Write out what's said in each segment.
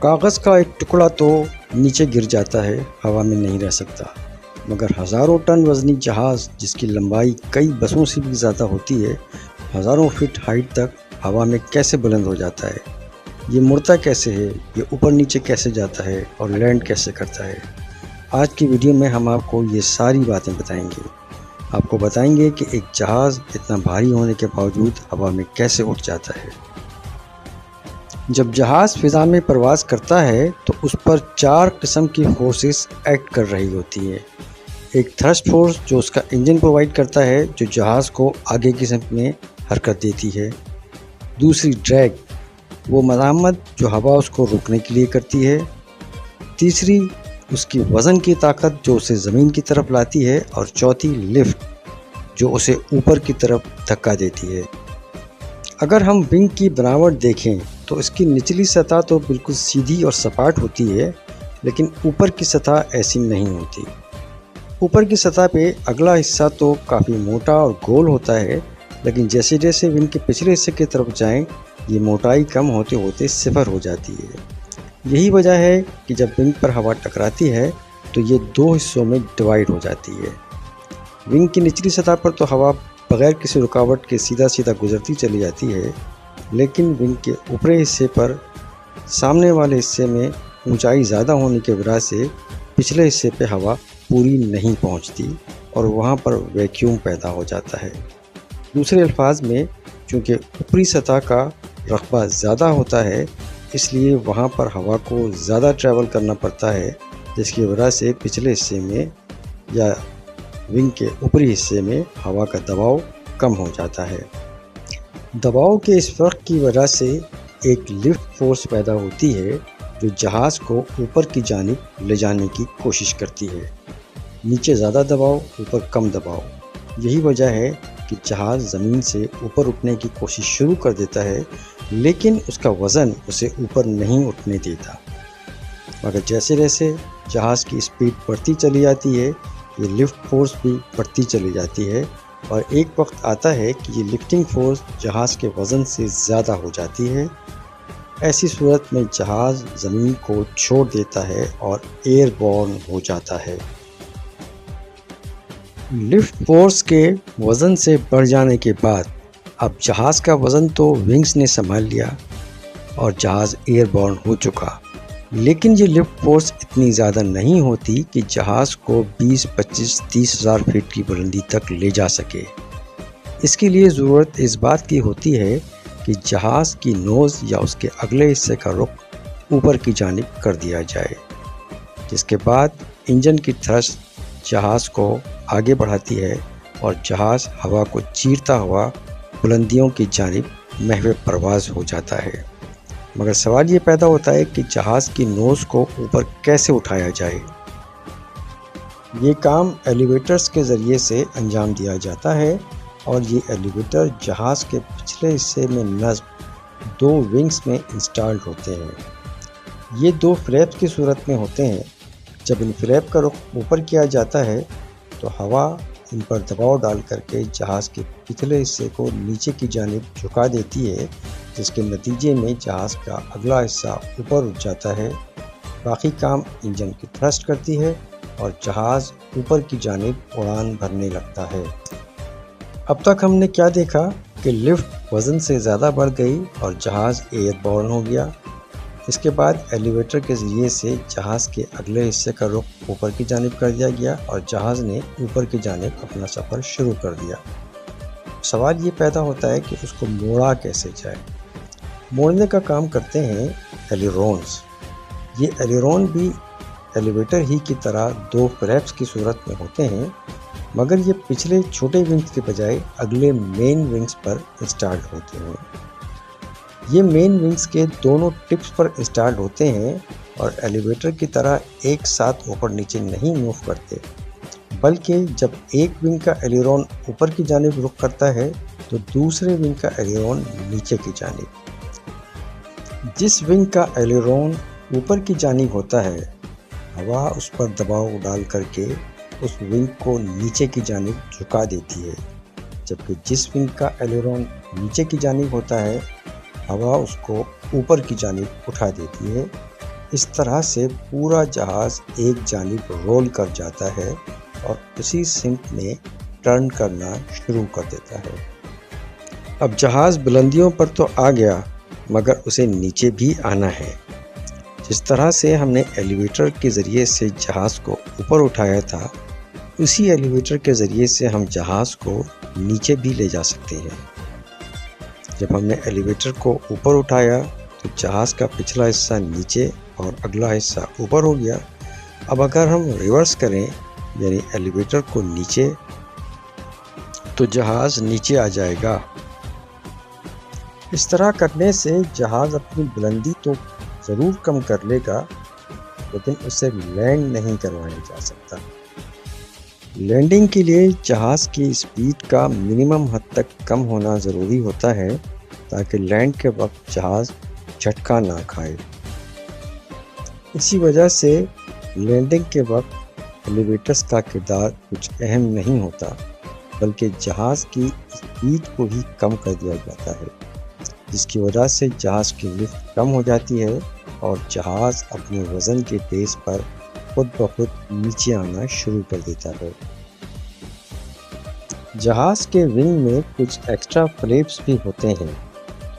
کاغذ کا ایک ٹکڑا تو نیچے گر جاتا ہے، ہوا میں نہیں رہ سکتا، مگر ہزاروں ٹن وزنی جہاز جس کی لمبائی کئی بسوں سے بھی زیادہ ہوتی ہے، ہزاروں فٹ ہائٹ تک ہوا میں کیسے بلند ہو جاتا ہے؟ یہ مڑتا کیسے ہے؟ یہ اوپر نیچے کیسے جاتا ہے اور لینڈ کیسے کرتا ہے؟ آج کی ویڈیو میں ہم آپ کو یہ ساری باتیں بتائیں گے۔ آپ کو بتائیں گے کہ ایک جہاز اتنا بھاری ہونے کے باوجود ہوا میں کیسے اٹھ جاتا ہے۔ جب جہاز فضا میں پرواز کرتا ہے تو اس پر 4 قسم کی فورسز ایکٹ کر رہی ہوتی ہے۔ ایک تھرسٹ فورس جو اس کا انجن پرووائڈ کرتا ہے، جو جہاز کو آگے کی سمت میں حرکت دیتی ہے۔ دوسری ڈریگ، وہ مزاحمت جو ہوا اس کو روکنے کے لیے کرتی ہے۔ تیسری اس کی وزن کی طاقت جو اسے زمین کی طرف لاتی ہے، اور چوتھی لفٹ جو اسے اوپر کی طرف دھکا دیتی ہے۔ اگر ہم ونگ کی بناوٹ دیکھیں تو اس کی نچلی سطح تو بالکل سیدھی اور سپاٹ ہوتی ہے، لیکن اوپر کی سطح ایسی نہیں ہوتی۔ اوپر کی سطح پہ اگلا حصہ تو کافی موٹا اور گول ہوتا ہے، لیکن جیسے جیسے ونگ کے پچھلے حصے کی طرف جائیں یہ موٹائی کم ہوتے ہوتے صفر ہو جاتی ہے۔ یہی وجہ ہے کہ جب ونگ پر ہوا ٹکراتی ہے تو یہ 2 حصوں میں ڈیوائیڈ ہو جاتی ہے۔ ونگ کی نچلی سطح پر تو ہوا بغیر کسی رکاوٹ کے سیدھا سیدھا گزرتی چلی جاتی ہے، لیکن ونگ کے اوپری حصے پر سامنے والے حصے میں اونچائی زیادہ ہونے کی وجہ سے پچھلے حصے پہ ہوا پوری نہیں پہنچتی اور وہاں پر ویکیوم پیدا ہو جاتا ہے۔ دوسرے الفاظ میں، چونکہ اوپری سطح کا رقبہ زیادہ ہوتا ہے، اس لیے وہاں پر ہوا کو زیادہ ٹریول کرنا پڑتا ہے، جس کی وجہ سے پچھلے حصے میں یا ونگ کے اوپری حصے میں ہوا کا دباؤ کم ہو جاتا ہے۔ دباؤ کے اس فرق کی وجہ سے ایک لفٹ فورس پیدا ہوتی ہے جو جہاز کو اوپر کی جانب لے جانے کی کوشش کرتی ہے۔ نیچے زیادہ دباؤ، اوپر کم دباؤ۔ یہی وجہ ہے کہ جہاز زمین سے اوپر اٹھنے کی کوشش شروع کر دیتا ہے، لیکن اس کا وزن اسے اوپر نہیں اٹھنے دیتا۔ مگر جیسے جیسے جہاز کی اسپیڈ بڑھتی چلی جاتی ہے، یہ لفٹ فورس بھی بڑھتی چلی جاتی ہے، اور ایک وقت آتا ہے کہ یہ لفٹنگ فورس جہاز کے وزن سے زیادہ ہو جاتی ہے۔ ایسی صورت میں جہاز زمین کو چھوڑ دیتا ہے اور ایئر بورن ہو جاتا ہے۔ لفٹ فورس کے وزن سے بڑھ جانے کے بعد اب جہاز کا وزن تو ونگز نے سنبھال لیا اور جہاز ایئر بورن ہو چکا، لیکن یہ لفٹ فورس اتنی زیادہ نہیں ہوتی کہ جہاز کو 20، 25، 30 ہزار فٹ کی بلندی تک لے جا سکے۔ اس کے لیے ضرورت اس بات کی ہوتی ہے کہ جہاز کی نوز یا اس کے اگلے حصے کا رخ اوپر کی جانب کر دیا جائے، جس کے بعد انجن کی تھرسٹ جہاز کو آگے بڑھاتی ہے اور جہاز ہوا کو چیرتا ہوا بلندیوں کی جانب محو پرواز ہو جاتا ہے۔ مگر سوال یہ پیدا ہوتا ہے کہ جہاز کی نوز کو اوپر کیسے اٹھایا جائے؟ یہ کام ایلیویٹرز کے ذریعے سے انجام دیا جاتا ہے، اور یہ ایلیویٹر جہاز کے پچھلے حصے میں نصب 2 ونگز میں انسٹالڈ ہوتے ہیں۔ یہ 2 فلیپس کی صورت میں ہوتے ہیں۔ جب ان فلیپ کا رخ اوپر کیا جاتا ہے تو ہوا ان پر دباؤ ڈال کر کے جہاز کے پچھلے حصے کو نیچے کی جانب جھکا دیتی ہے، جس کے نتیجے میں جہاز کا اگلا حصہ اوپر اٹھ جاتا ہے۔ باقی کام انجن کی تھرسٹ کرتی ہے اور جہاز اوپر کی جانب اڑان بھرنے لگتا ہے۔ اب تک ہم نے کیا دیکھا کہ لفٹ وزن سے زیادہ بڑھ گئی اور جہاز ایئر بورن ہو گیا۔ اس کے بعد ایلیویٹر کے ذریعے سے جہاز کے اگلے حصے کا رخ اوپر کی جانب کر دیا گیا اور جہاز نے اوپر کی جانب اپنا سفر شروع کر دیا۔ سوال یہ پیدا ہوتا ہے کہ اس کو موڑا کیسے جائے؟ موڑنے کا کام کرتے ہیں ایلیرونز۔ یہ ایلیرون بھی ایلیویٹر ہی کی طرح 2 فلیپس کی صورت میں ہوتے ہیں، مگر یہ پچھلے چھوٹے ونگز کے بجائے اگلے مین ونگز پر انسٹالڈ ہوتے ہیں۔ یہ مین ونگز کے دونوں ٹپس پر انسٹالڈ ہوتے ہیں اور ایلیویٹر کی طرح ایک ساتھ اوپر نیچے نہیں موو کرتے، بلکہ جب ایک ونگ کا ایلیرون اوپر کی جانب رخ کرتا ہے تو دوسرے ونگ کا ایلیرون نیچے کی جانب۔ جس ونگ کا ایلیرون اوپر کی جانب ہوتا ہے، ہوا اس پر دباؤ ڈال کر کے اس ونگ کو نیچے کی جانب جھکا دیتی ہے، جبکہ جس ونگ کا ایلیرون نیچے کی جانب ہوتا ہے، ہوا اس کو اوپر کی جانب اٹھا دیتی ہے، اس طرح سے پورا جہاز ایک جانب رول کر جاتا ہے اور اسی سمت میں ٹرن کرنا شروع کر دیتا ہے۔ اب جہاز بلندیوں پر تو آ گیا، مگر اسے نیچے بھی آنا ہے۔ جس طرح سے ہم نے ایلیویٹر کے ذریعے سے جہاز کو اوپر اٹھایا تھا، اسی ایلیویٹر کے ذریعے سے ہم جہاز کو نیچے بھی لے جا سکتے ہیں۔ جب ہم نے ایلیویٹر کو اوپر اٹھایا تو جہاز کا پچھلا حصہ نیچے اور اگلا حصہ اوپر ہو گیا۔ اب اگر ہم ریورس کریں، یعنی ایلیویٹر کو نیچے، تو جہاز نیچے آ جائے گا۔ اس طرح کرنے سے جہاز اپنی بلندی تو ضرور کم کر لے گا، لیکن اسے لینڈ نہیں کروایا جا سکتا۔ لینڈنگ کے لیے جہاز کی سپیڈ کا منیمم حد تک کم ہونا ضروری ہوتا ہے تاکہ لینڈ کے وقت جہاز جھٹکا نہ کھائے۔ اسی وجہ سے لینڈنگ کے وقت ایلیویٹرز کا کردار کچھ اہم نہیں ہوتا، بلکہ جہاز کی سپیڈ کو ہی کم کر دیا جاتا ہے، جس کی وجہ سے جہاز کی لفٹ کم ہو جاتی ہے اور جہاز اپنے وزن کے بیس پر خود بخود نیچے آنا شروع کر دیتا ہے۔ جہاز کے ونگ میں کچھ ایکسٹرا فلیپس بھی ہوتے ہیں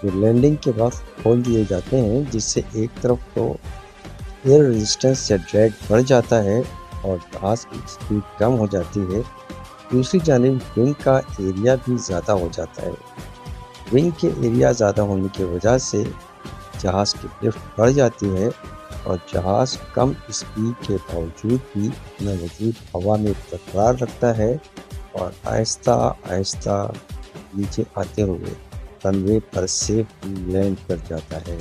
جو لینڈنگ کے وقت کھول دیے جاتے ہیں، جس سے ایک طرف تو ایئر ریزسٹنس سے ڈریگ بڑھ جاتا ہے اور جہاز کی سپیڈ کم ہو جاتی ہے، دوسری جانب ونگ کا ایریا بھی زیادہ ہو جاتا ہے۔ ونگ کے ایریا زیادہ ہونے کی وجہ سے جہاز کی لفٹ بڑھ جاتی ہے اور جہاز کم سپیڈ کے باوجود بھی اپنا وجود ہوا میں برقرار رکھتا ہے اور آہستہ آہستہ نیچے آتے ہوئے رن وے پر سیفلی لینڈ کر جاتا ہے۔